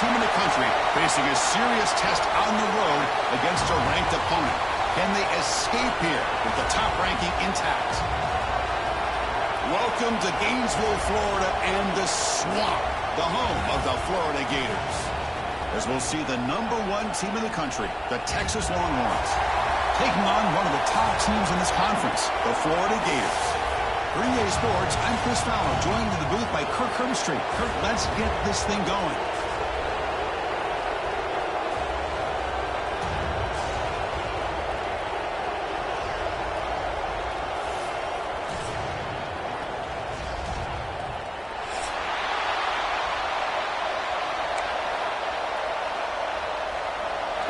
team in the country facing a serious test on the road against a ranked opponent. Can they escape here with the top ranking intact? Welcome to Gainesville, Florida, and the Swamp, the home of the Florida Gators. As we'll see the #1 team in the country, the Texas Longhorns, taking on one of the top teams in this conference, the Florida Gators. For EA Sports, I'm Chris Fowler, joined in the booth by Kirk Herbstreit. Kirk, let's get this thing going.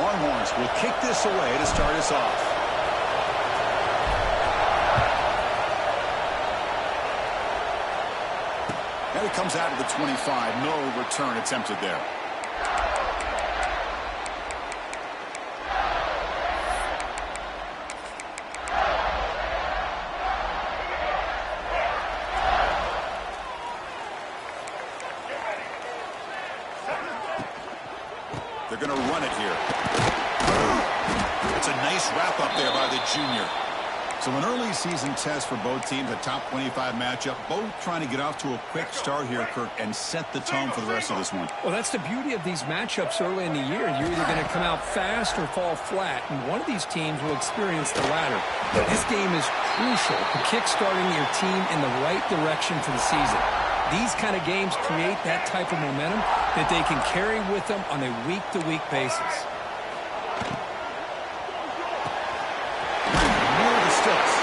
Longhorns will kick this away to start us off. And it comes out of the 25. No return attempted there. They're going to run it here. It's a nice wrap up there by the junior. So an early season test for both teams, a top 25 matchup, both trying to get off to a quick start here, Kirk, and set the tone for the rest of this one. Well, that's the beauty of these matchups early in the year. You're either going to come out fast or fall flat, and one of these teams will experience the latter. This game is crucial to kick-starting your team in the right direction for the season. These kind of games create that type of momentum that they can carry with them on a week-to-week basis.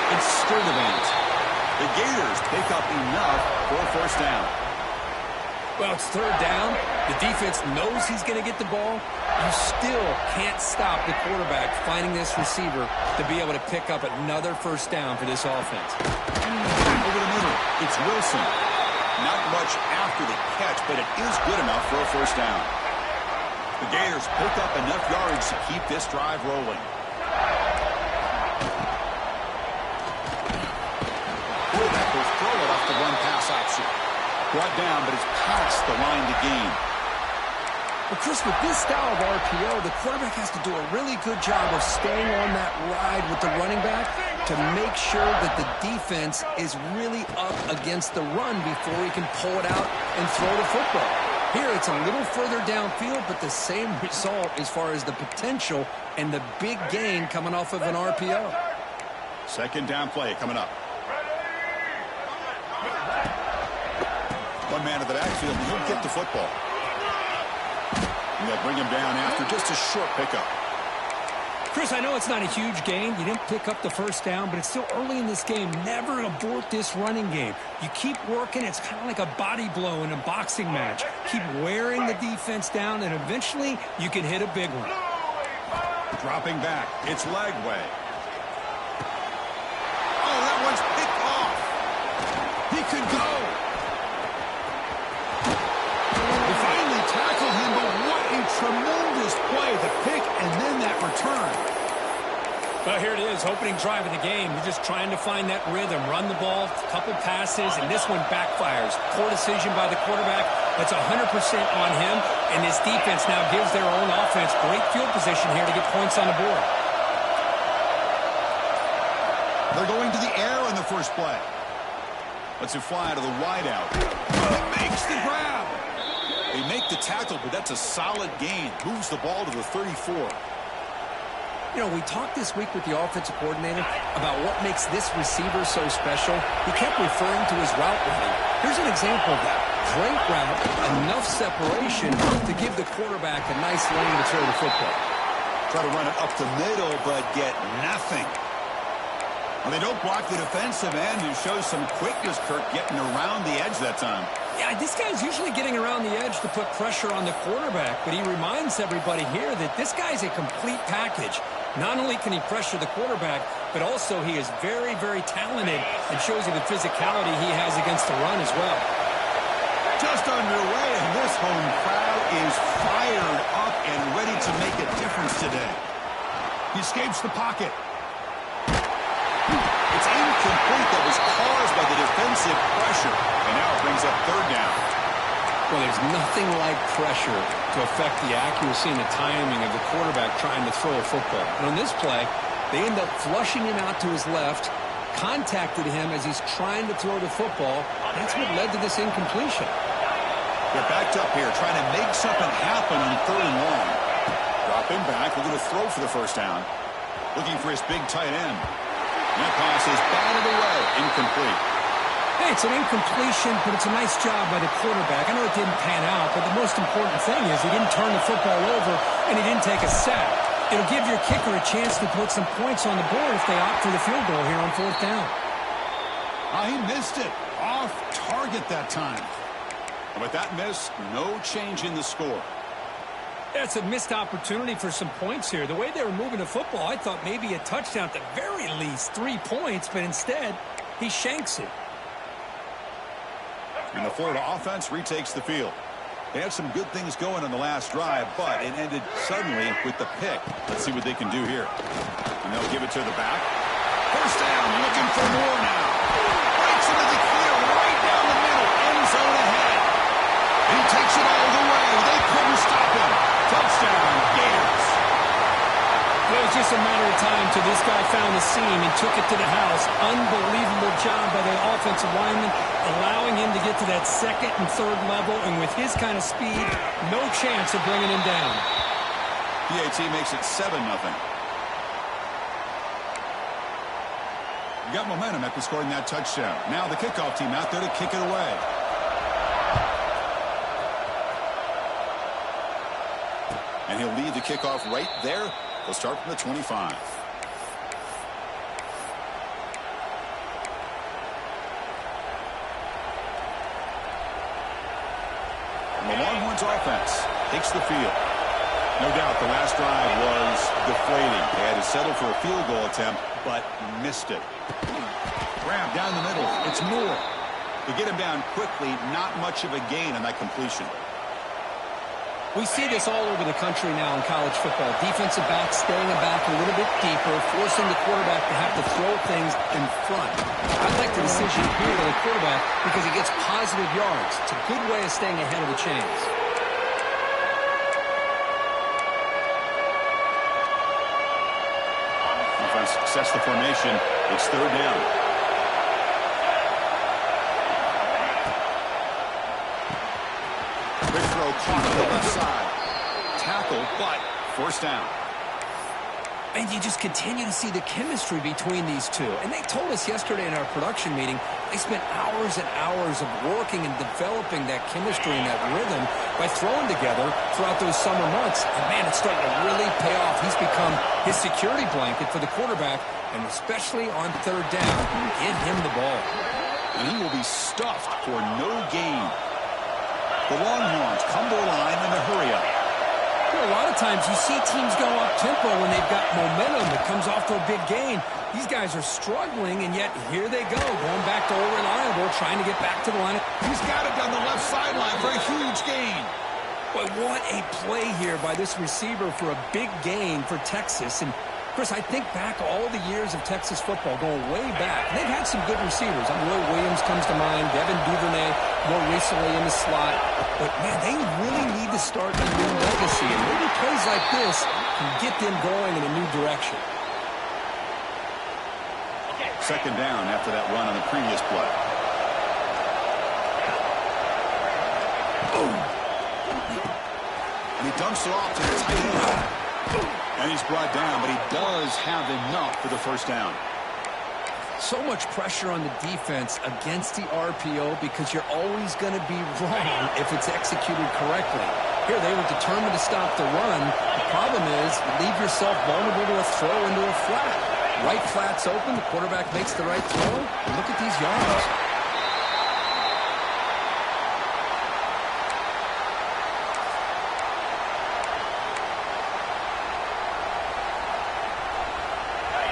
It's Sturdivant. The Gators pick up enough for a first down. Well, it's third down. The defense knows he's going to get the ball. You still can't stop the quarterback finding this receiver to be able to pick up another first down for this offense. Over the middle, it's Wilson. Not much after the catch, but it is good enough for a first down. The Gators pick up enough yards to keep this drive rolling. Quarterback will throw it off the run-pass option. Brought down, but it's past the line to gain. Well, Chris, with this style of RPO, the quarterback has to do a really good job of staying on that ride with the running back to make sure that the defense is really up against the run before he can pull it out and throw the football. Here, it's a little further downfield, but the same result as far as the potential and the big gain coming off of an RPO. Second down play coming up. One man to the backfield, and he'll get the football. And they'll bring him down after just a short pickup. Chris, I know it's not a huge gain. You didn't pick up the first down, but it's still early in this game. Never abort this running game. You keep working. It's kind of like a body blow in a boxing match. Keep wearing the defense down, and eventually you can hit a big one. Dropping back. It's Lagway. Oh, that one's picked off. He could go. They finally tackled him, but what a tremendous play. The pick and then that return. Well, here it is, opening drive of the game. You're just trying to find that rhythm, run the ball, a couple passes, and this one backfires. Poor decision by the quarterback. That's 100% on him, and this defense now gives their own offense great field position here to get points on the board. They're going to the air in the first play. Lets it fly to the wideout. Makes the grab. They make the tackle, but that's a solid gain. Moves the ball to the 34. You know, we talked this week with the offensive coordinator about what makes this receiver so special. He kept referring to his route running. Here's an example of that. Great route, enough separation to give the quarterback a nice lane to throw the football. Try to run it up the middle, but get nothing. Well, they don't block the defensive end, who shows some quickness, Kirk, getting around the edge that time. Yeah, this guy's usually getting around the edge to put pressure on the quarterback, but he reminds everybody here that this guy's a complete package. Not only can he pressure the quarterback, but also he is very, very talented and shows you the physicality he has against the run as well. Just underway, and this home crowd is fired up and ready to make a difference today. He escapes the pocket. It's incomplete. That was caused by the defensive pressure. And now it brings up third down. Well, there's nothing like pressure to affect the accuracy and the timing of the quarterback trying to throw a football. And on this play, they end up flushing him out to his left, contacted him as he's trying to throw the football. That's what led to this incompletion. They're backed up here, trying to make something happen on 3rd and long. Drop him back, looking to throw for the first down. Looking for his big tight end. And that pass is batted away, incomplete. Hey, it's an incompletion, but it's a nice job by the quarterback. I know it didn't pan out, but the most important thing is he didn't turn the football over and he didn't take a sack. It'll give your kicker a chance to put some points on the board if they opt for the field goal here on 4th down. He missed it. Off target that time. And with that miss, no change in the score. That's a missed opportunity for some points here. The way they were moving the football, I thought maybe a touchdown at the very least, 3 points, but instead, he shanks it. And the Florida offense retakes the field. They had some good things going on the last drive, but it ended suddenly with the pick. Let's see what they can do here. And they'll give it to the back. First down, looking for more now. Breaks into the field, right down the middle, end zone ahead. He takes it all the way. They couldn't stop him. Touchdown, Gators. It was just a matter of time till this guy found the seam and took it to the house. Unbelievable job by the offensive lineman, allowing him to get to that 2nd and 3rd level, and with his kind of speed, no chance of bringing him down. PAT makes it 7-0. You got momentum after scoring that touchdown. Now the kickoff team out there to kick it away. And he'll lead the kickoff right there. They'll start from the 25. And the Longhorns offense takes the field. No doubt the last drive was deflating. They had to settle for a field goal attempt, but missed it. Grab down the middle. It's Moore. To get him down quickly, not much of a gain on that completion. We see this all over the country now in college football. Defensive backs staying back a little bit deeper, forcing the quarterback to have to throw things in front. I like the decision here by the quarterback because he gets positive yards. It's a good way of staying ahead of the chains. Defense sets the formation. It's 3rd down. Quick throw caught on the left side. Tackle, but first down. And you just continue to see the chemistry between these two. And they told us yesterday in our production meeting, they spent hours and hours of working and developing that chemistry and that rhythm by throwing together throughout those summer months. And, man, it's starting to really pay off. He's become his security blanket for the quarterback, and especially on 3rd down, get him the ball. And he will be stuffed for no gain. The Longhorns come to the line in a hurry-up. Well, a lot of times you see teams go up-tempo when they've got momentum that comes off to a big gain. These guys are struggling, and yet here they go, going back to old reliable, trying to get back to the line. He's got it down the left sideline for a huge gain. Boy, what a play here by this receiver for a big gain for Texas. And Chris, I think back all the years of Texas football, going way back. They've had some good receivers. Will Williams comes to mind, Devin Duvernay more recently in the slot. But, man, they really need to start a new legacy. And maybe plays like this can get them going in a new direction. 2nd down after that run on the previous play. Boom. And he dumps it off to the tight end. And he's brought down, but he does have enough for the first down. So much pressure on the defense against the RPO because you're always going to be wrong if it's executed correctly. Here, they were determined to stop the run. The problem is you leave yourself vulnerable to a throw into a flat. Right flat's open, the quarterback makes the right throw, and look at these yards.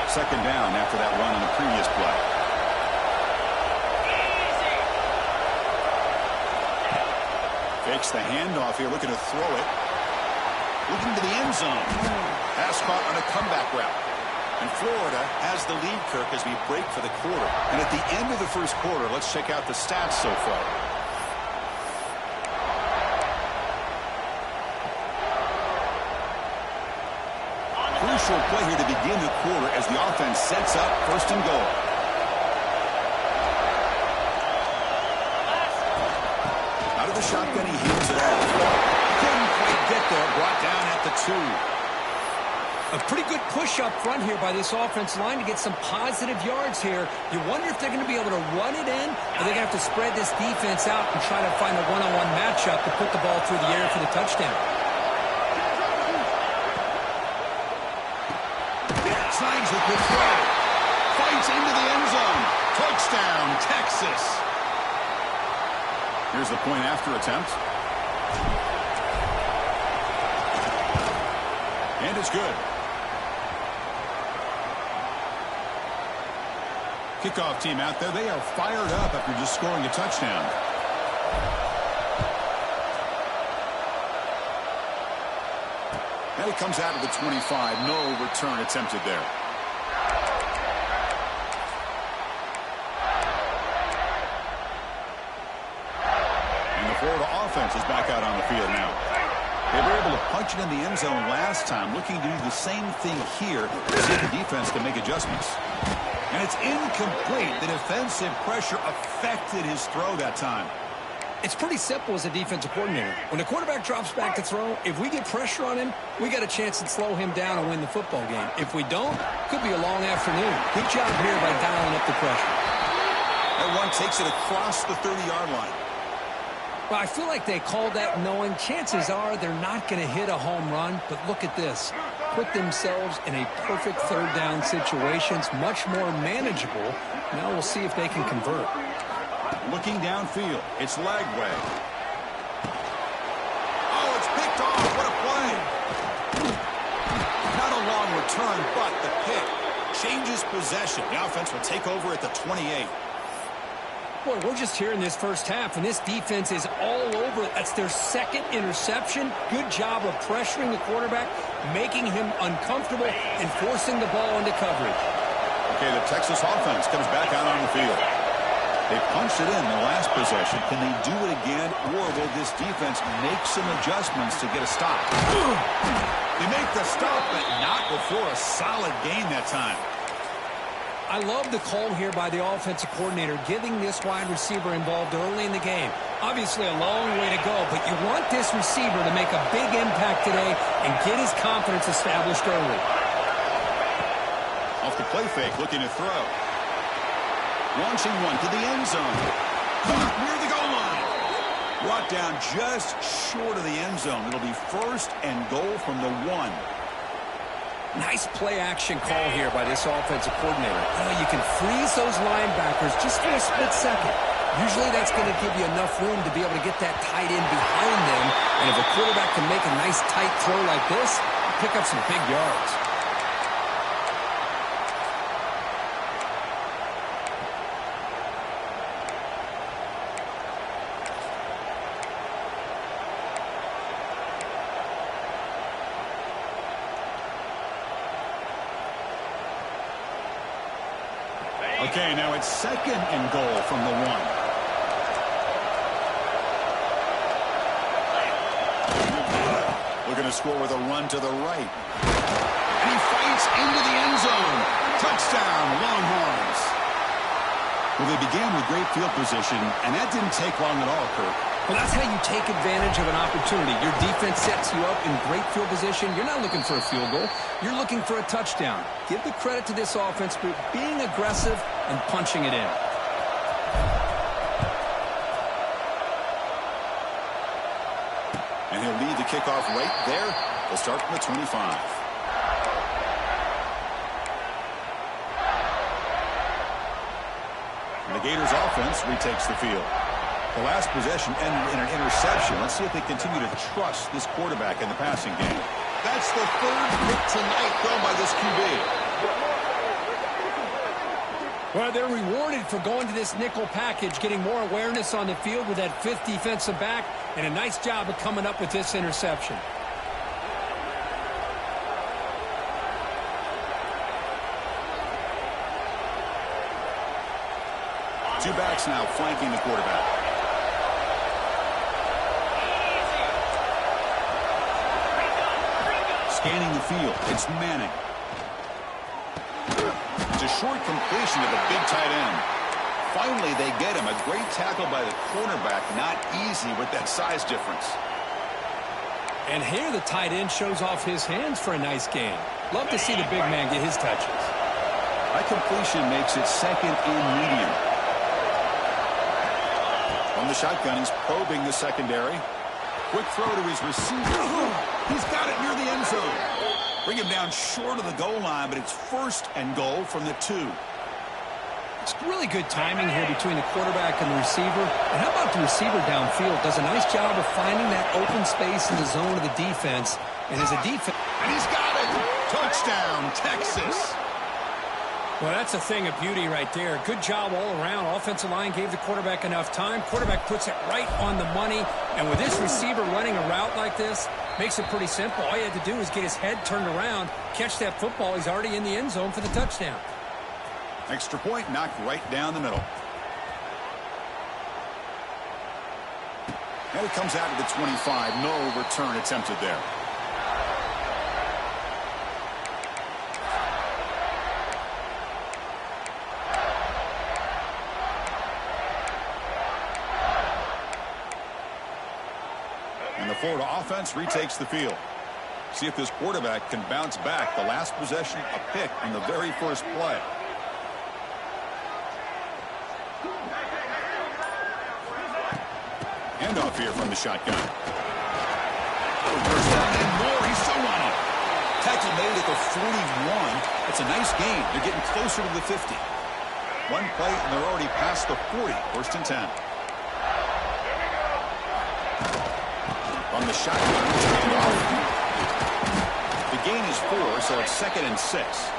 Second down after that run on the previous play. Fakes the handoff here, looking to throw it. Looking to the end zone. Pass caught on a comeback route. And Florida has the lead, Kirk, as we break for the quarter. And at the end of the first quarter, let's check out the stats so far. unusual play here to begin the quarter as the offense sets up first and goal. Out of the shotgun, he hands it off. Couldn't quite get there. Brought down at the 2. A pretty good push up front here by this offense line to get some positive yards here. You wonder if they're going to be able to run it in, or they're going to have to spread this defense out and try to find a one-on-one matchup to put the ball through the air for the touchdown. Signs with the throw. Fights into the end zone. Touchdown, Texas. Here's the point after attempt. And it's good. Kickoff team out there. They are fired up after just scoring a touchdown. And it comes out of the 25. No return attempted there. And the Florida offense is back out on the field now. They were able to punch it in the end zone last time, looking to do the same thing here to see if the defense can make adjustments. And it's incomplete. The defensive pressure affected his throw that time. It's pretty simple as a defensive coordinator. When the quarterback drops back to throw, if we get pressure on him, we got a chance to slow him down and win the football game. If we don't, could be a long afternoon. Good job here by dialing up the pressure. That one takes it across the 30-yard line. Well, I feel like they called that knowing chances are they're not going to hit a home run, but look at this. Put themselves in a perfect third down situation. It's much more manageable. Now we'll see if they can convert. Looking downfield, it's Lagway. Oh, it's picked off. What a play. Not a long return, but the pick changes possession. The offense will take over at the 28. Boy, we're just here in this first half, and this defense is all over it. That's their second interception. Good job of pressuring the quarterback, making him uncomfortable, and forcing the ball into coverage. Okay, the Texas offense comes back out on the field. They punched it in the last possession. Can they do it again, or will this defense make some adjustments to get a stop? They make the stop, but not before a solid gain that time. I love the call here by the offensive coordinator, getting this wide receiver involved early in the game. Obviously a long way to go, but you want this receiver to make a big impact today and get his confidence established early. Off the play fake, looking to throw. Launching one to the end zone. Caught near the goal line. Brought down just short of the end zone. It'll be first and goal from the 1. Nice play-action call here by this offensive coordinator. You can freeze those linebackers just for a split second. Usually that's going to give you enough room to be able to get that tight end behind them. And if a quarterback can make a nice tight throw like this, pick up some big yards. Okay, now it's second and goal from the 1. Looking to score with a run to the right. And he fights into the end zone. Touchdown, Longhorns. Well, they began with great field position, and that didn't take long at all, Kirk. Well, that's how you take advantage of an opportunity. Your defense sets you up in great field position. You're not looking for a field goal. You're looking for a touchdown. Give the credit to this offense for being aggressive and punching it in. And he'll lead the kickoff right there. They'll start from the 25. And the Gators offense retakes the field. The last possession ended in an interception. Let's see if they continue to trust this quarterback in the passing game. That's the third pick tonight thrown by this QB. Well, they're rewarded for going to this nickel package, getting more awareness on the field with that 5th defensive back, and a nice job of coming up with this interception. Two backs now flanking the quarterback. Scanning the field, it's Manning. a short completion to the big tight end. Finally, they get him. A great tackle by the cornerback. Not easy with that size difference. And here the tight end shows off his hands for a nice gain. Love to see the big man get his touches. That completion makes it second and medium. On the shotgun, he's probing the secondary. Quick throw to his receiver. He's got it near the end zone. Bring him down short of the goal line, but it's first and goal from the 2. It's really good timing here between the quarterback and the receiver. And how about the receiver downfield? Does a nice job of finding that open space in the zone of the defense. And as a defense... And he's got it! Touchdown, Texas! Well, that's a thing of beauty right there. Good job all around. Offensive line gave the quarterback enough time. Quarterback puts it right on the money. And with this receiver running a route like this, makes it pretty simple. All you had to do is get his head turned around, catch that football. He's already in the end zone for the touchdown. Extra point knocked right down the middle. And it comes out to the 25. No return attempted there. And the Florida offense retakes the field. See if this quarterback can bounce back. The last possession, a pick in the very first play. Handoff here from the shotgun. First down and more. He's still running. Tackle made at the 41. It's a nice gain. They're getting closer to the 50. One play, and they're already past the 40. First and 10. On the shotgun. Handoff. The gain is 4, so it's second and 6.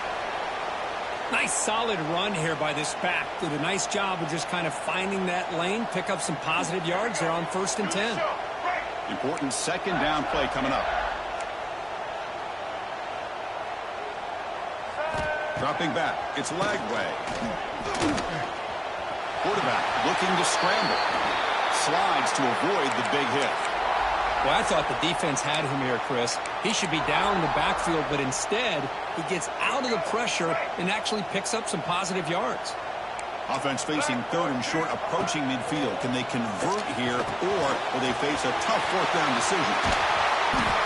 Nice solid run here by this back. Did a nice job of just kind of finding that lane, pick up some positive yards there on first and 10. Important second down play coming up. Dropping back. It's Lagway. Quarterback looking to scramble. Slides to avoid the big hit. Well, I thought the defense had him here, Chris. He should be down in the backfield, but instead, he gets out of the pressure and actually picks up some positive yards. Offense facing third and short, approaching midfield. Can they convert here, or will they face a tough fourth down decision?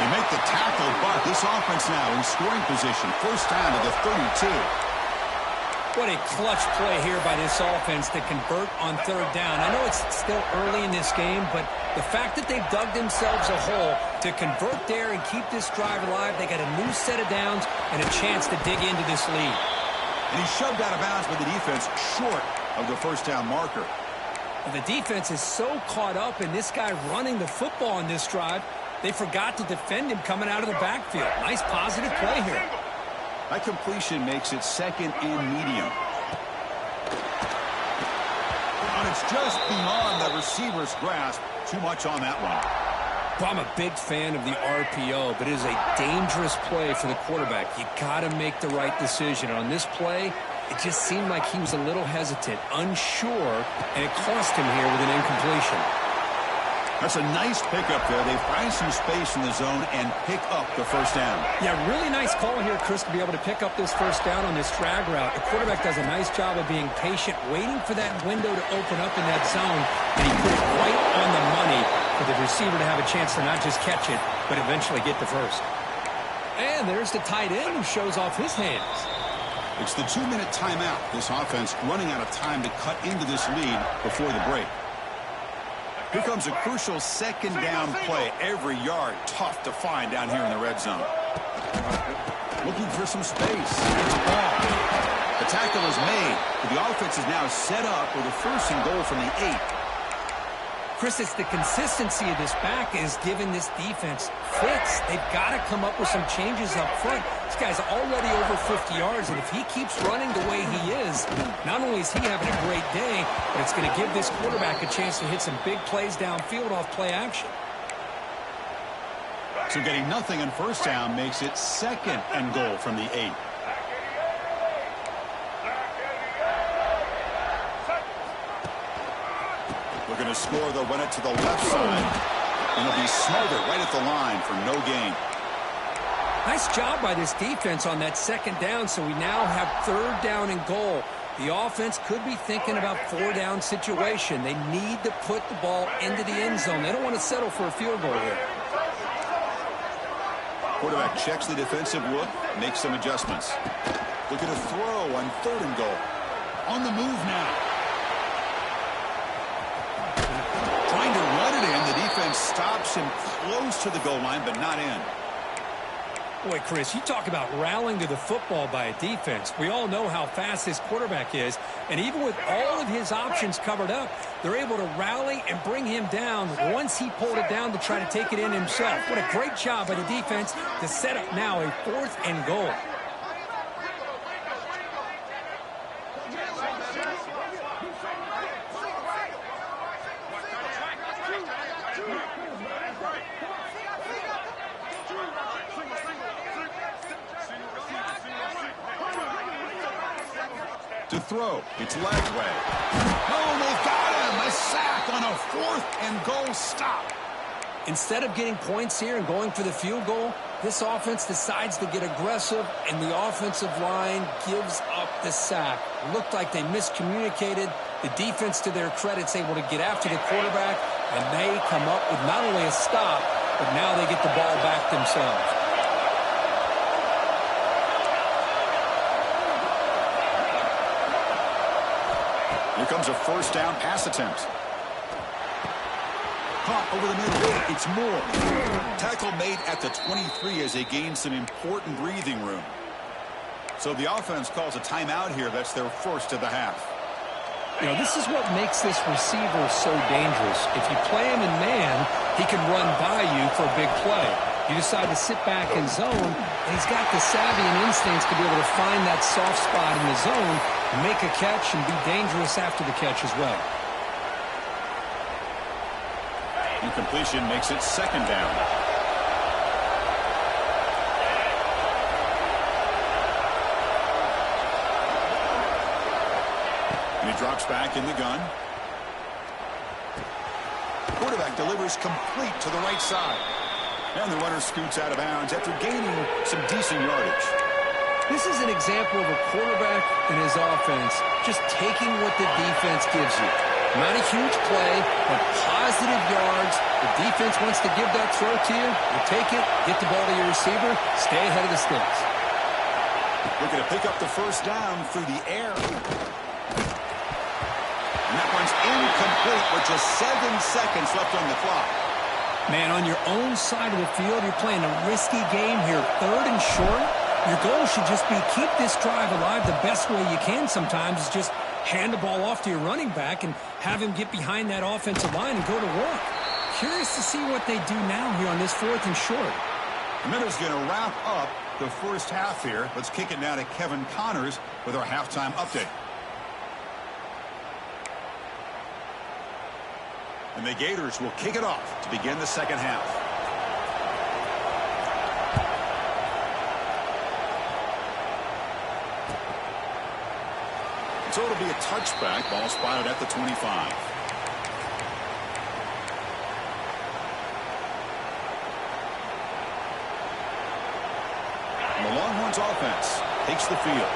They make the tackle, but this offense now in scoring position. First down to the 32. What a clutch play here by this offense to convert on third down. I know it's still early in this game, but the fact that they've dug themselves a hole to convert there and keep this drive alive, they got a new set of downs and a chance to dig into this lead. And he's shoved out of bounds by the defense short of the first down marker. And the defense is so caught up in this guy running the football on this drive, they forgot to defend him coming out of the backfield. Nice positive play here. That completion makes it second and medium. And it's just beyond the receiver's grasp. Too much on that one. Well, I'm a big fan of the RPO, but it is a dangerous play for the quarterback. You got to make the right decision. On this play, it just seemed like he was a little hesitant, unsure, and it cost him here with an incompletion. That's a nice pickup there. They find some space in the zone and pick up the first down. Yeah, really nice call here, Chris, to be able to pick up this first down on this drag route. The quarterback does a nice job of being patient, waiting for that window to open up in that zone, and he put it right on the money for the receiver to have a chance to not just catch it, but eventually get the first. And there's the tight end who shows off his hands. It's the 2-minute timeout. This offense running out of time to cut into this lead before the break. Here comes a crucial second down play. Every yard tough to find down here in the red zone. Looking for some space. It's a ball. The tackle is made, but the offense is now set up with a first and goal from the 8. Chris, it's the consistency of this back is giving this defense fits. They've got to come up with some changes up front. This guy's already over 50 yards, and if he keeps running the way he is, not only is he having a great day, but it's going to give this quarterback a chance to hit some big plays downfield off play action. So getting nothing on first down makes it second and goal from the 8. We're going to score. They'll run it to the left side. And it'll be Smolder right at the line for no gain. Nice job by this defense on that second down, so we now have third down and goal. The offense could be thinking about four-down situation. They need to put the ball into the end zone. They don't want to settle for a field goal here. Quarterback checks the defensive look, makes some adjustments. Look at a throw on third and goal. On the move now. Trying to run it in. The defense stops him close to the goal line, but not in. Boy, Chris, you talk about rallying to the football by a defense. We all know how fast this quarterback is, and even with all of his options covered up, they're able to rally and bring him down once he pulled it down to try to take it in himself. What a great job by the defense to set up now a 4th and goal. To throw, it's Lagway. Oh, they've got him! A sack on a 4th and goal stop. Instead of getting points here and going for the field goal, this offense decides to get aggressive, and the offensive line gives up the sack. Looked like they miscommunicated. The defense, to their credit, is able to get after the quarterback, and they come up with not only a stop, but now they get the ball back themselves. Here comes a first down pass attempt. Caught over the middle. It's Moore. Tackle made at the 23 as they gain some important breathing room. So the offense calls a timeout here. That's their first of the half. You know, this is what makes this receiver so dangerous. If you play him in man, he can run by you for a big play. You decide to sit back in zone, and he's got the savvy and instincts to be able to find that soft spot in the zone, make a catch, and be dangerous after the catch as well. Incompletion makes it second down. And he drops back in the gun. Quarterback delivers complete to the right side. And the runner scoots out of bounds after gaining some decent yardage. This is an example of a quarterback and his offense just taking what the defense gives you. Not a huge play, but positive yards. The defense wants to give that throw to you. You take it, get the ball to your receiver, stay ahead of the sticks. Looking to pick up the first down through the air. And that one's incomplete with just 7 seconds left on the clock. Man, on your own side of the field, you're playing a risky game here. 3rd and short. Your goal should just be keep this drive alive the best way you can sometimes is just hand the ball off to your running back and have him get behind that offensive line and go to work. Curious to see what they do now here on this 4th and short. The Miners going to wrap up the first half here. Let's kick it now to Kevin Connors with our halftime update. And the Gators will kick it off to begin the second half. So it'll be a touchback. Ball spotted at the 25. And the Longhorns offense takes the field.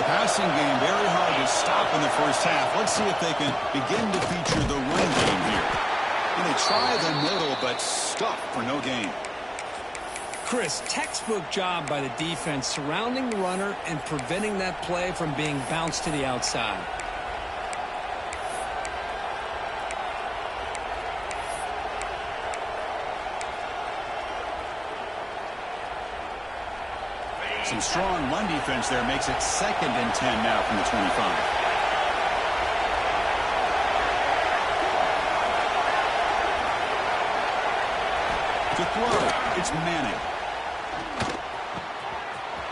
The passing game very hard to stop in the first half. Let's see if they can begin to feature the run game here. And they try the middle, but stuck for no gain. Chris, textbook job by the defense surrounding the runner and preventing that play from being bounced to the outside. Some strong run defense there makes it 2nd and 10 now from the 25. To throw, it's Manning.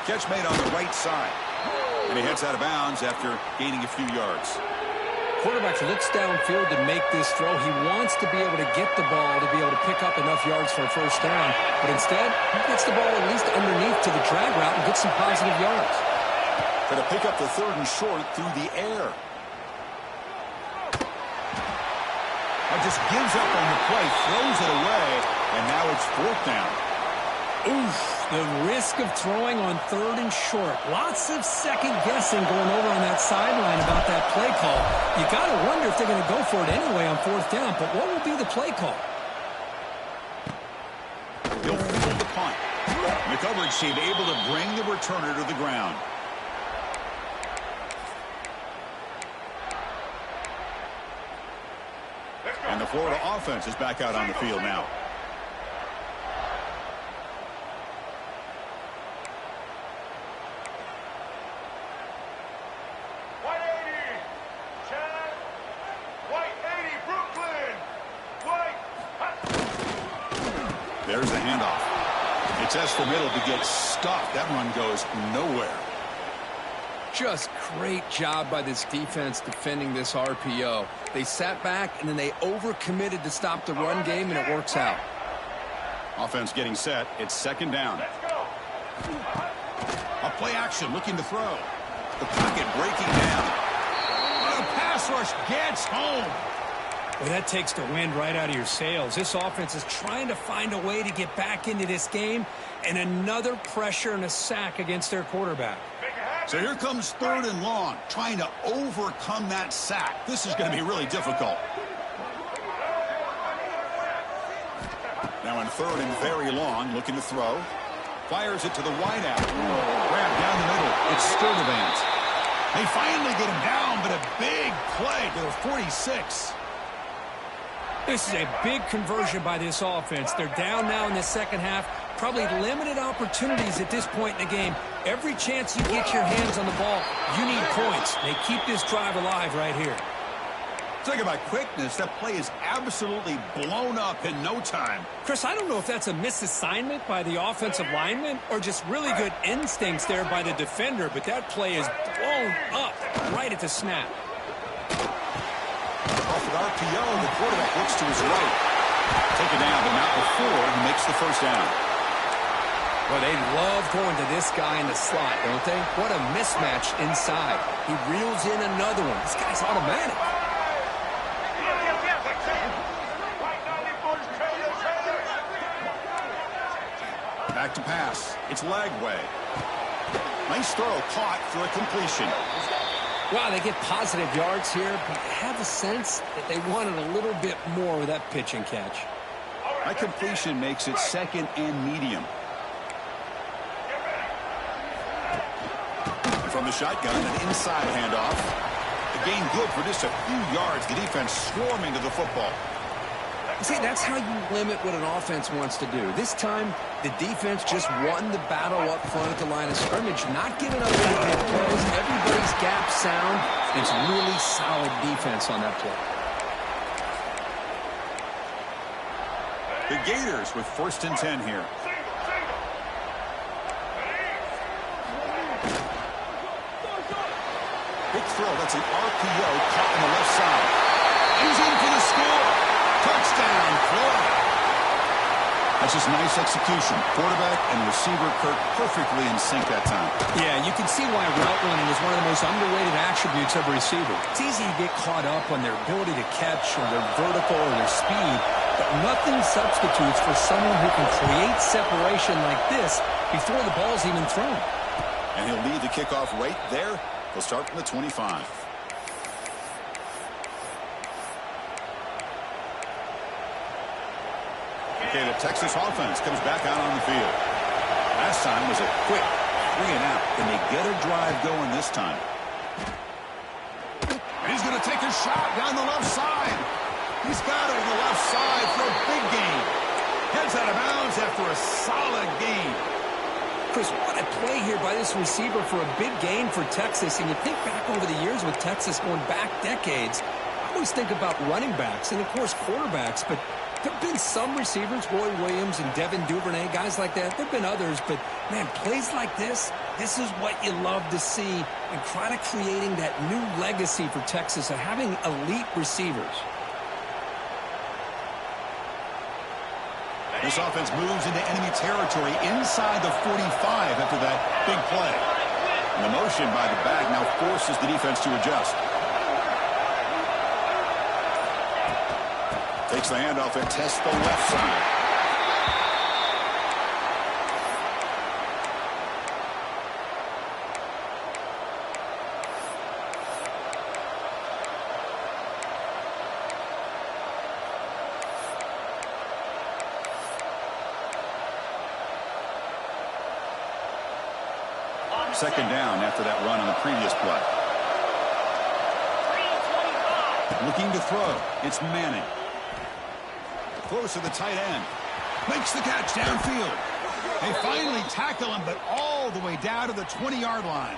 Catch made on the right side. And he heads out of bounds after gaining a few yards. Quarterback looks downfield to make this throw. He wants to be able to get the ball to be able to pick up enough yards for a first down. But instead, he gets the ball at least underneath to the drag route and gets some positive yards. Going to pick up the 3rd and short through the air. Just gives up on the play, throws it away, and now it's 4th down. Oof, the risk of throwing on 3rd and short. Lots of second guessing going over on that sideline about that play call. You got to wonder if they're going to go for it anyway on 4th down, but what will be the play call? He'll field the punt. And the coverage team able to bring the returner to the ground. And the Florida offense is back out on the field now. There's the handoff. It's Escomido to get stopped. That run goes nowhere. Just great job by this defense defending this RPO. They sat back, and then they overcommitted to stop the run game, and it works out. Offense getting set. It's 2nd down. A play action looking to throw. The pocket breaking down. The pass rush gets home. Well, that takes the wind right out of your sails. This offense is trying to find a way to get back into this game, and another pressure and a sack against their quarterback. So here comes 3rd and long, trying to overcome that sack. This is going to be really difficult. Now in 3rd and very long, looking to throw. Fires it to the wideout. Grab down the middle. It's Sturdivant. They finally get him down, but a big play to the 46. This is a big conversion by this offense. They're down now in the second half. Probably limited opportunities at this point in the game. Every chance you get your hands on the ball, you need points. They keep this drive alive right here. Talk about quickness. That play is absolutely blown up in no time. Chris, I don't know if that's a misassignment by the offensive lineman or just really good instincts there by the defender, but that play is blown up right at the snap. Off an RPO, the quarterback looks to his right. Take it down, but not before he makes the 1st down. Well, they love going to this guy in the slot, don't they? What a mismatch inside. He reels in another one. This guy's automatic. Back to pass. It's Lagway. Nice throw caught for a completion. Wow, they get positive yards here, but I have a sense that they wanted a little bit more with that pitch and catch. That completion makes it 2nd and medium. From the shotgun, an inside handoff. The gain good for just a few yards. The defense swarming to the football. See, that's how you limit what an offense wants to do. This time, the defense just won the battle up front at the line of scrimmage, not giving up any big plays. Everybody's gap sound. It's really solid defense on that play. The Gators with 1st and 10 here. Big throw. That's an RPO caught on the left side. He's in for the score. Touchdown, Florida. That's just nice execution. Quarterback and receiver Kirk perfectly in sync that time. Yeah, you can see why route running is one of the most underrated attributes of a receiver. It's easy to get caught up on their ability to catch or their vertical or their speed, but nothing substitutes for someone who can create separation like this before the ball's even thrown. And he'll lead the kickoff right there. He'll start from the 25. Okay, the Texas offense comes back out on the field. Last time was a quick 3 and out. Can they get a drive going this time? And he's going to take a shot down the left side. He's got it on the left side for a big gain. Heads out of bounds after a solid gain. Chris, what a play here by this receiver for a big gain for Texas. And you think back over the years with Texas going back decades, I always think about running backs and, of course, quarterbacks, but there have been some receivers, Roy Williams and Devin Duvernay, guys like that. There have been others, but, man, plays like this is what you love to see and kind of creating that new legacy for Texas of having elite receivers. This offense moves into enemy territory inside the 45 after that big play. And the motion by the back now forces the defense to adjust. Takes the handoff and tests the left side. Second down after that run on the previous play. Looking to throw. It's Manning. Close to the tight end. Makes the catch downfield. They finally tackle him, but all the way down to the 20-yard line.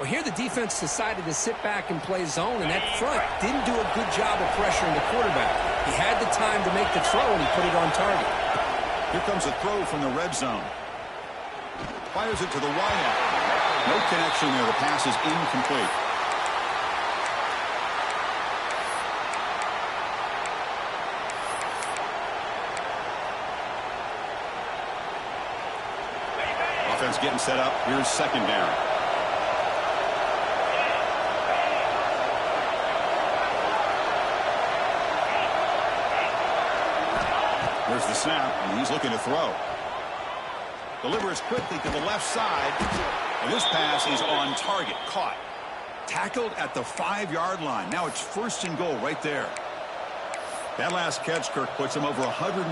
Well, here the defense decided to sit back and play zone, and that front didn't do a good job of pressuring the quarterback. He had the time to make the throw, and he put it on target. Here comes a throw from the red zone. Fires it to the wideout. No connection there. The pass is incomplete. Offense getting set up. Here's second down. There's the snap, and he's looking to throw. Delivers quickly to the left side, and this pass is on target. Caught. Tackled at the 5-yard line. Now it's first and goal right there. That last catch, Kirk, puts him over 150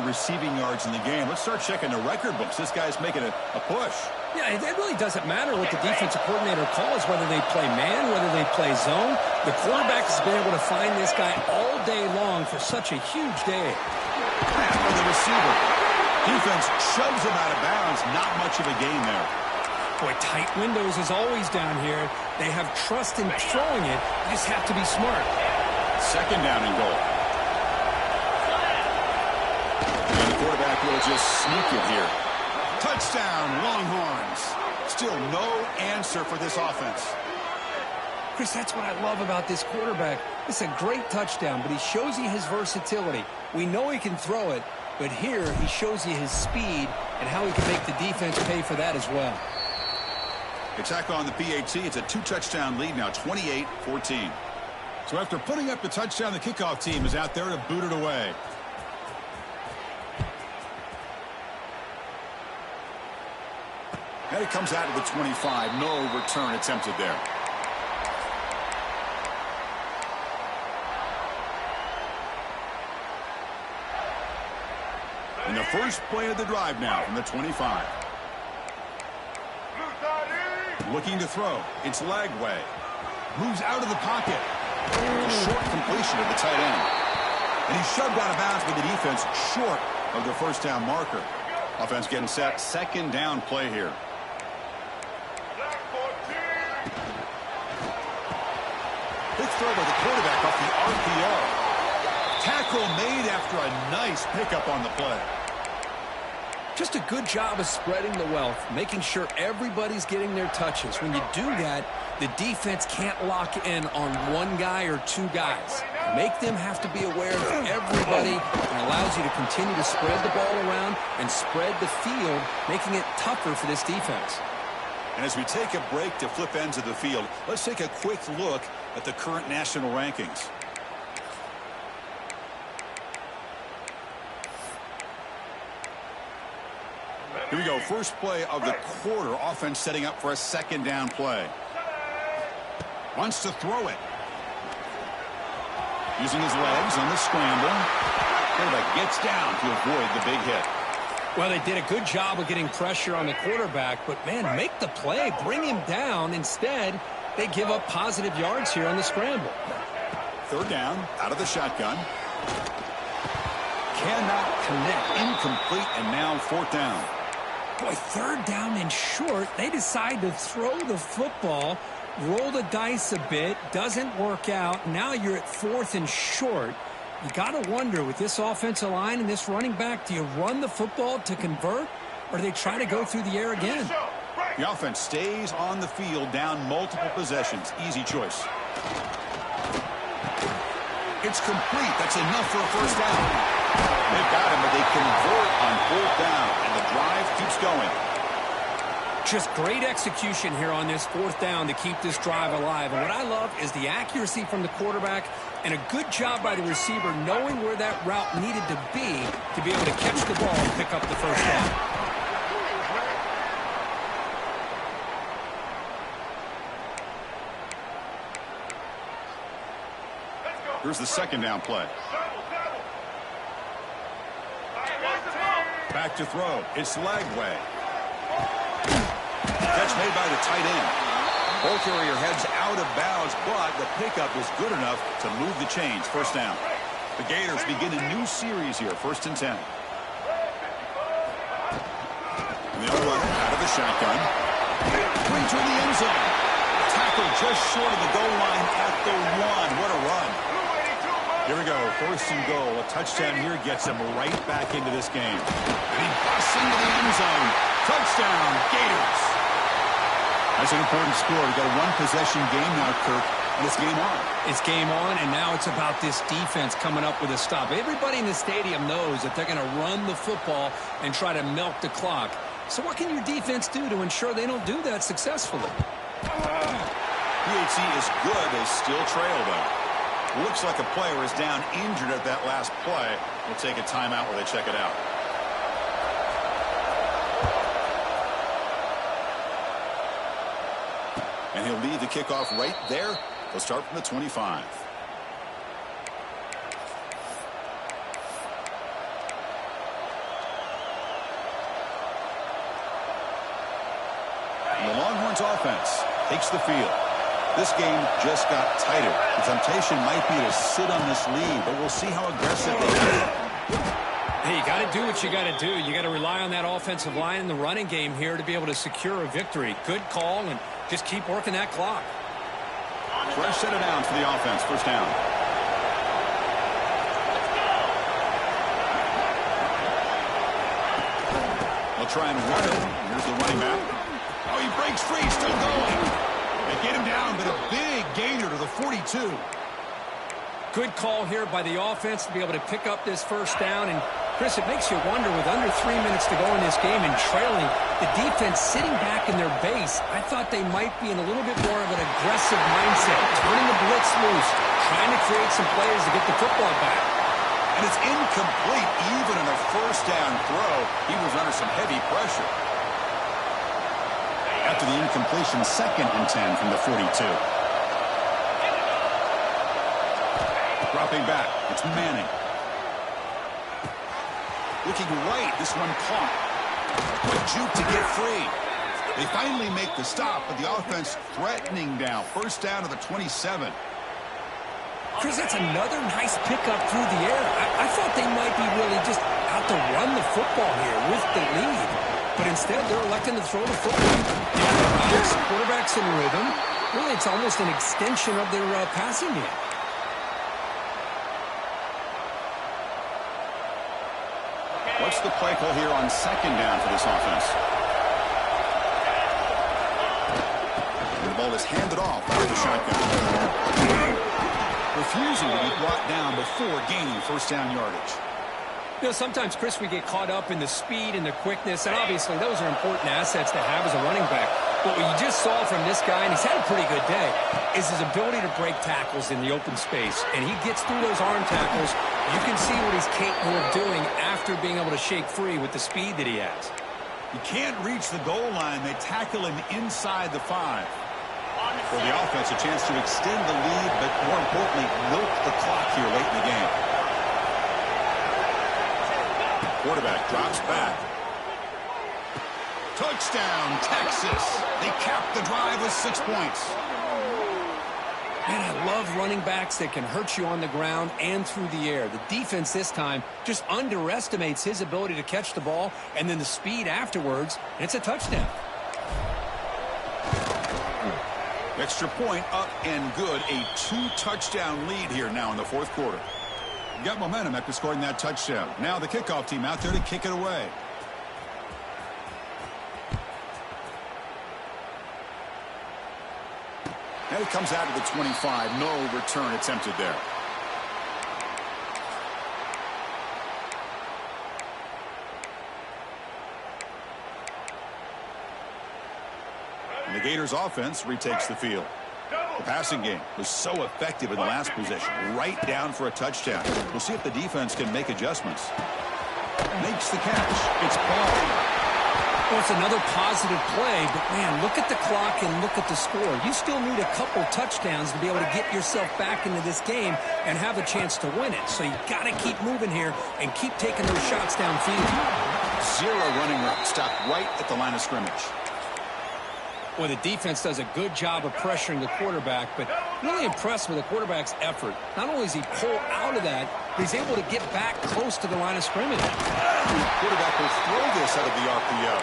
receiving yards in the game. Let's start checking the record books. This guy's making a push. Yeah, it really doesn't matter what the defensive coordinator calls, whether they play man, whether they play zone. The quarterback has been able to find this guy all day long for such a huge day. For the receiver. Defense shoves him out of bounds. Not much of a gain there. Boy, tight windows is always down here. They have trust in throwing it. You just have to be smart. Second down and goal. And the quarterback will just sneak it here. Touchdown, Longhorns. Still no answer for this offense. Chris, that's what I love about this quarterback. It's a great touchdown, but he shows you his versatility. We know he can throw it, but here he shows you his speed and how he can make the defense pay for that as well. Attack on the PAT. It's a 2-touchdown lead now, 28-14. So after putting up the touchdown, the kickoff team is out there to boot it away. And it comes out of the 25. No return attempted there. And the first play of the drive now from the 25. Looking to throw. It's Lagway. Moves out of the pocket. Short completion of the tight end. And he's shoved out of bounds with the defense short of the first down marker. Offense getting set. Second down play here. Big throw by the quarterback off the RPO. Tackle made after a nice pickup on the play. Just a good job of spreading the wealth, making sure everybody's getting their touches. When you do that, the defense can't lock in on one guy or two guys. Make them have to be aware of everybody, and allows you to continue to spread the ball around and spread the field, making it tougher for this defense. And as we take a break to flip ends of the field, let's take a quick look at the current national rankings. Here we go. First play of the quarter. Offense setting up for a second down play. Wants to throw it. Using his legs on the scramble. Quarterback gets down to avoid the big hit. Well, they did a good job of getting pressure on the quarterback, but, man, make the play. Bring him down. Instead, they give up positive yards here on the scramble. Third down, out of the shotgun. Cannot connect. Incomplete, and now fourth down. Boy, third down and short. They decide to throw the football, roll the dice a bit, doesn't work out. Now you're at fourth and short. You got to wonder, with this offensive line and this running back, do you run the football to convert, or do they try to go through the air again? The offense stays on the field, down multiple possessions. Easy choice. It's complete. That's enough for a first down. They've got him, but they convert on fourth down, and the drive keeps going. Just great execution here on this fourth down to keep this drive alive. And what I love is the accuracy from the quarterback and a good job by the receiver knowing where that route needed to be able to catch the ball and pick up the first down. Here's the second down play. Back to throw. It's Lagway. made by the tight end. Ball carrier heads out of bounds, but the pickup is good enough to move the chains. First down. The Gators begin a new series here, 1st and 10. And they'll run out of the shotgun. Into the end zone. Tackle just short of the goal line at the 1. What a run. Here we go, 1st and goal. A touchdown here gets him right back into this game. And he busts into the end zone. Touchdown, Gators. That's an important score. We've got a one-possession game now, Kirk, and it's game on. It's game on, and now it's about this defense coming up with a stop. Everybody in the stadium knows that they're going to run the football and try to milk the clock. So what can your defense do to ensure they don't do that successfully? PHC is good. They still trail, though. Looks like a player is down injured at that last play. We'll take a timeout while they check it out. And he'll lead the kickoff right there. They'll start from the 25. And the Longhorns offense takes the field. This game just got tighter. The temptation might be to sit on this lead, but we'll see how aggressive they are. Hey, you got to do what you got to do. You got to rely on that offensive line in the running game here to be able to secure a victory. Good call, and just keep working that clock. Fresh set of downs for the offense. First down. They'll try and run it. Here's the running back. Oh, he breaks free. Still going. They get him down, but a big gainer to the 42. Good call here by the offense to be able to pick up this first down. And, Chris, it makes you wonder, with under 3 minutes to go in this game and trailing, the defense sitting back in their base, I thought they might be in a little bit more of an aggressive mindset, turning the blitz loose, trying to create some plays to get the football back. And it's incomplete. Even in a first down throw, he was under some heavy pressure. After the incompletion, 2nd and 10 from the 42. Dropping back, it's Manning. Looking right, this one caught. Quick juke to get free. They finally make the stop, but the offense threatening now. First down to the 27. Chris, that's another nice pickup through the air. I thought they might be really just out to run the football here with the lead. But instead, they're electing to throw the football. Quarterback's in rhythm. Really, it's almost an extension of their passing game. What's the play call here on 2nd down for this offense? And the ball is handed off out of the shotgun. Refusing to be brought down before gaining first down yardage. You know, sometimes, Chris, we get caught up in the speed and the quickness, and obviously those are important assets to have as a running back. But what you just saw from this guy, and he's had a pretty good day, is his ability to break tackles in the open space. And he gets through those arm tackles. You can see what he's capable of doing after being able to shake free with the speed that he has. He can't reach the goal line. They tackle him inside the 5. For the offense, a chance to extend the lead, but more importantly, milk the clock here late in the game. Quarterback drops back. Touchdown, Texas. They cap the drive with 6 points. Man, I love running backs that can hurt you on the ground and through the air. The defense this time just underestimates his ability to catch the ball, and then the speed afterwards, and it's a touchdown. Extra point up and good. A 2-touchdown lead here now in the 4th quarter. Got momentum after scoring that touchdown. Now the kickoff team out there to kick it away. And it comes out of the 25. No return attempted there. And the Gators offense retakes the field. The passing game was so effective in the last possession. Right down for a touchdown. We'll see if the defense can make adjustments. Makes the catch. It's Paul. Well, it's another positive play, but, man, look at the clock and look at the score. You still need a couple touchdowns to be able to get yourself back into this game and have a chance to win it. So you got to keep moving here and keep taking those shots downfield. 0 running route. Stopped right at the line of scrimmage. Well, the defense does a good job of pressuring the quarterback, but really impressed with the quarterback's effort. Not only does he pull out of that, but he's able to get back close to the line of scrimmage. The quarterback will throw this out of the RPO.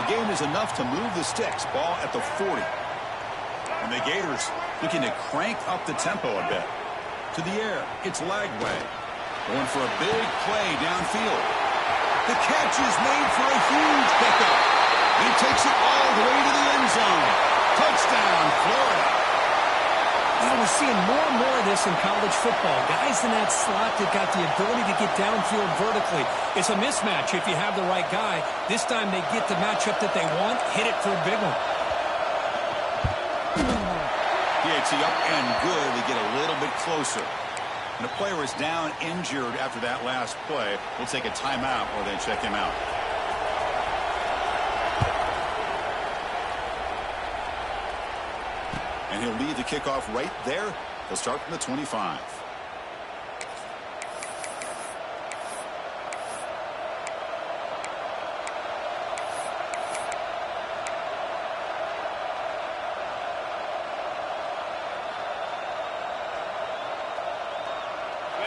The gain is enough to move the sticks. Ball at the 40. And the Gators looking to crank up the tempo a bit. To the air, it's Lagway. Going for a big play downfield. The catch is made for a huge pickup. He takes it all the way to the end zone. Touchdown, Florida. You know, we're seeing more and more of this in college football. Guys in that slot that got the ability to get downfield vertically. It's a mismatch if you have the right guy. This time they get the matchup that they want, hit it for a big one. PAT up and good. They get a little bit closer. And the player is down injured after that last play. We'll take a timeout or then check him out. And he'll lead the kickoff right there. He'll start from the 25.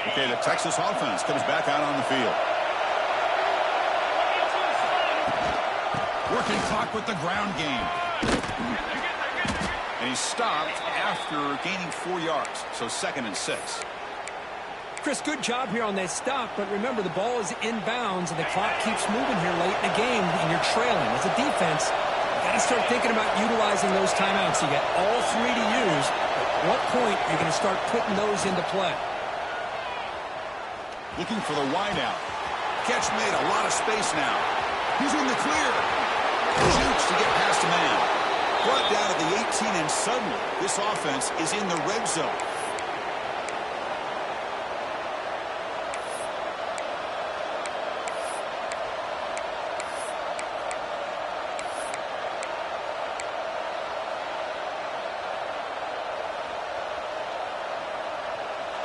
Okay, the Texas offense comes back out on the field. Working clock with the ground game. And he's stopped after gaining 4 yards. So 2nd and 6. Chris, good job here on that stop, but remember the ball is inbounds and the clock keeps moving here late in the game and you're trailing. As a defense, you got to start thinking about utilizing those timeouts. You got all 3 to use. At what point are you going to start putting those into play? Looking for the wideout. Catch made, a lot of space now. He's in the clear. Shoots to get past a man. Brought down at the 18, and suddenly this offense is in the red zone.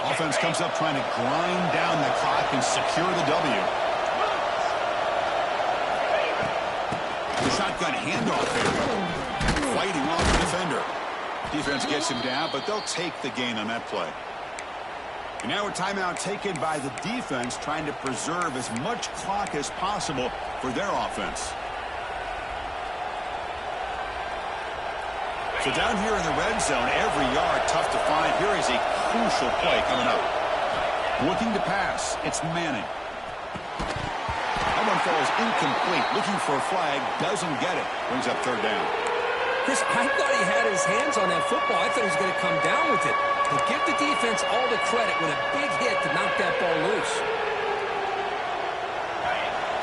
Offense comes up trying to grind down the clock and secure the W. The shotgun handoff there. Fighting off the defender. Defense gets him down, but they'll take the gain on that play. And now a timeout taken by the defense trying to preserve as much clock as possible for their offense. So down here in the red zone, every yard tough to find. Here is a crucial play coming up. Looking to pass. It's Manning. That one falls incomplete. Looking for a flag. Doesn't get it. Brings up 3rd down. Chris, I thought he had his hands on that football. I thought he was going to come down with it. But give the defense all the credit with a big hit to knock that ball loose.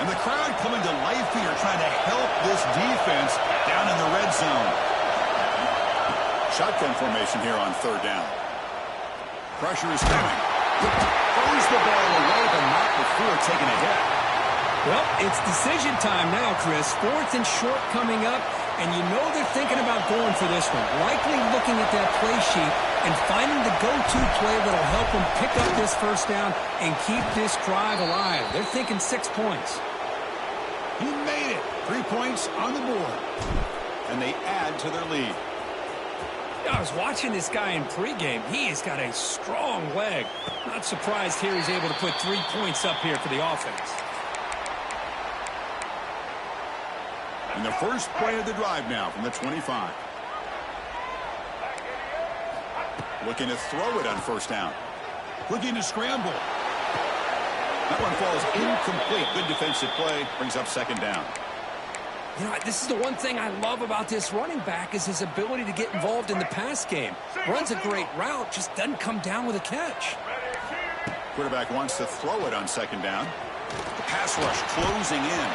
And the crowd coming to life here trying to help this defense down in the red zone. Shotgun formation here on 3rd down. Pressure is coming. Throws the ball away, but not before taking a hit. Well, it's decision time now, Chris. 4th and short coming up, and you know they're thinking about going for this one. Likely looking at that play sheet and finding the go-to play that'll help them pick up this 1st down and keep this drive alive. They're thinking 6 points. He made it. 3 points on the board. And they add to their lead. I was watching this guy in pregame. He has got a strong leg. Not surprised here he's able to put 3 points up here for the offense. And the first play of the drive now from the 25. Looking to throw it on 1st down. Looking to scramble. That one falls incomplete. Good defensive play. Brings up 2nd down. You know, this is the one thing I love about this running back is his ability to get involved in the pass game. Runs a great route, just doesn't come down with a catch. Quarterback wants to throw it on 2nd down. The pass rush closing in.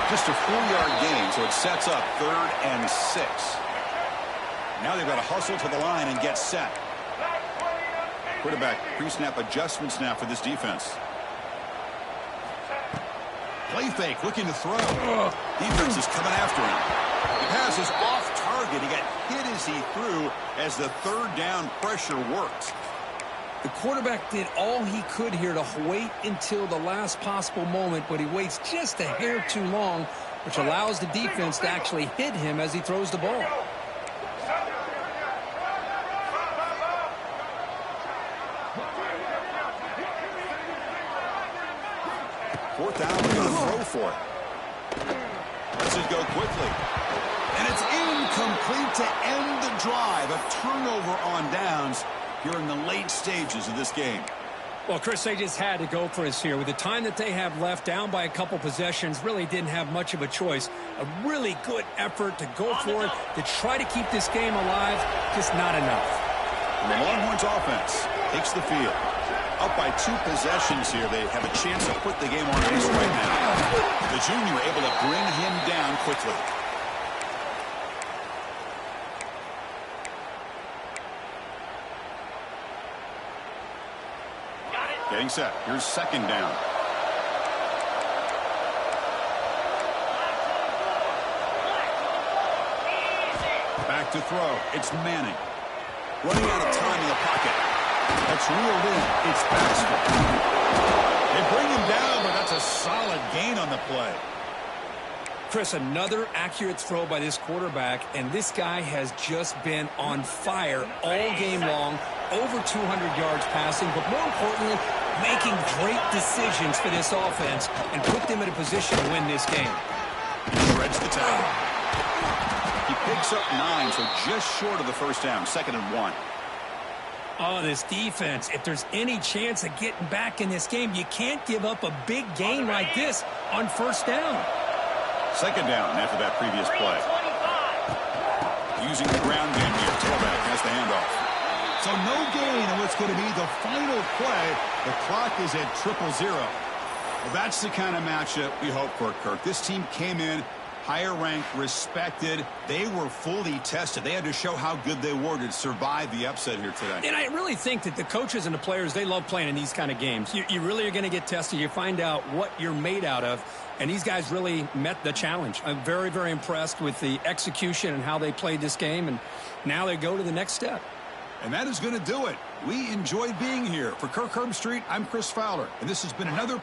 Just a 4-yard gain, so it sets up 3rd and 6. Now they've got to hustle to the line and get set. Quarterback pre-snap adjustments now for this defense. Play fake, looking to throw. Defense is coming after him. The pass is off target. He got hit as he threw as the 3rd down pressure worked. The quarterback did all he could here to wait until the last possible moment, but he waits just a hair too long, which allows the defense to actually hit him as he throws the ball. Fourth down, we're going to throw for it. Let's just go quickly. And it's incomplete to end the drive. A turnover on downs here in the late stages of this game. Well, Chris, they just had to go for us here. With the time that they have left, down by a couple possessions, really didn't have much of a choice. A really good effort to go for it, to try to keep this game alive, just not enough. And the Longhorns offense takes the field. Up by 2 possessions here. They have a chance to put the game on ice right now. The junior able to bring him down quickly. Getting set. Here's second down. Back to throw. It's Manning. Running out of time in the pocket. That's reeled in. It's Baxter. They bring him down, but that's a solid gain on the play. Chris, another accurate throw by this quarterback, and this guy has just been on fire all game long. Over 200 yards passing, but more importantly, making great decisions for this offense and put them in a position to win this game. He shreds the tackle. He picks up 9, so just short of the first down. 2nd and 1. Oh, this defense, if there's any chance of getting back in this game, you can't give up a big gain like this on first down. 2nd down after that previous play. Using the ground game here. Tailback has the handoff. So no gain in what's going to be the final play. The clock is at 0-0. Well, that's the kind of matchup we hope for, Kirk. This team came in higher ranked, respected. They were fully tested. They had to show how good they were to survive the upset here today. And I really think that the coaches and the players, they love playing in these kind of games. You really are going to get tested. You find out what you're made out of. And these guys really met the challenge. I'm very, very impressed with the execution and how they played this game. And now they go to the next step. And that is going to do it. We enjoyed being here. For Kirk Herbstreit, I'm Chris Fowler. And this has been another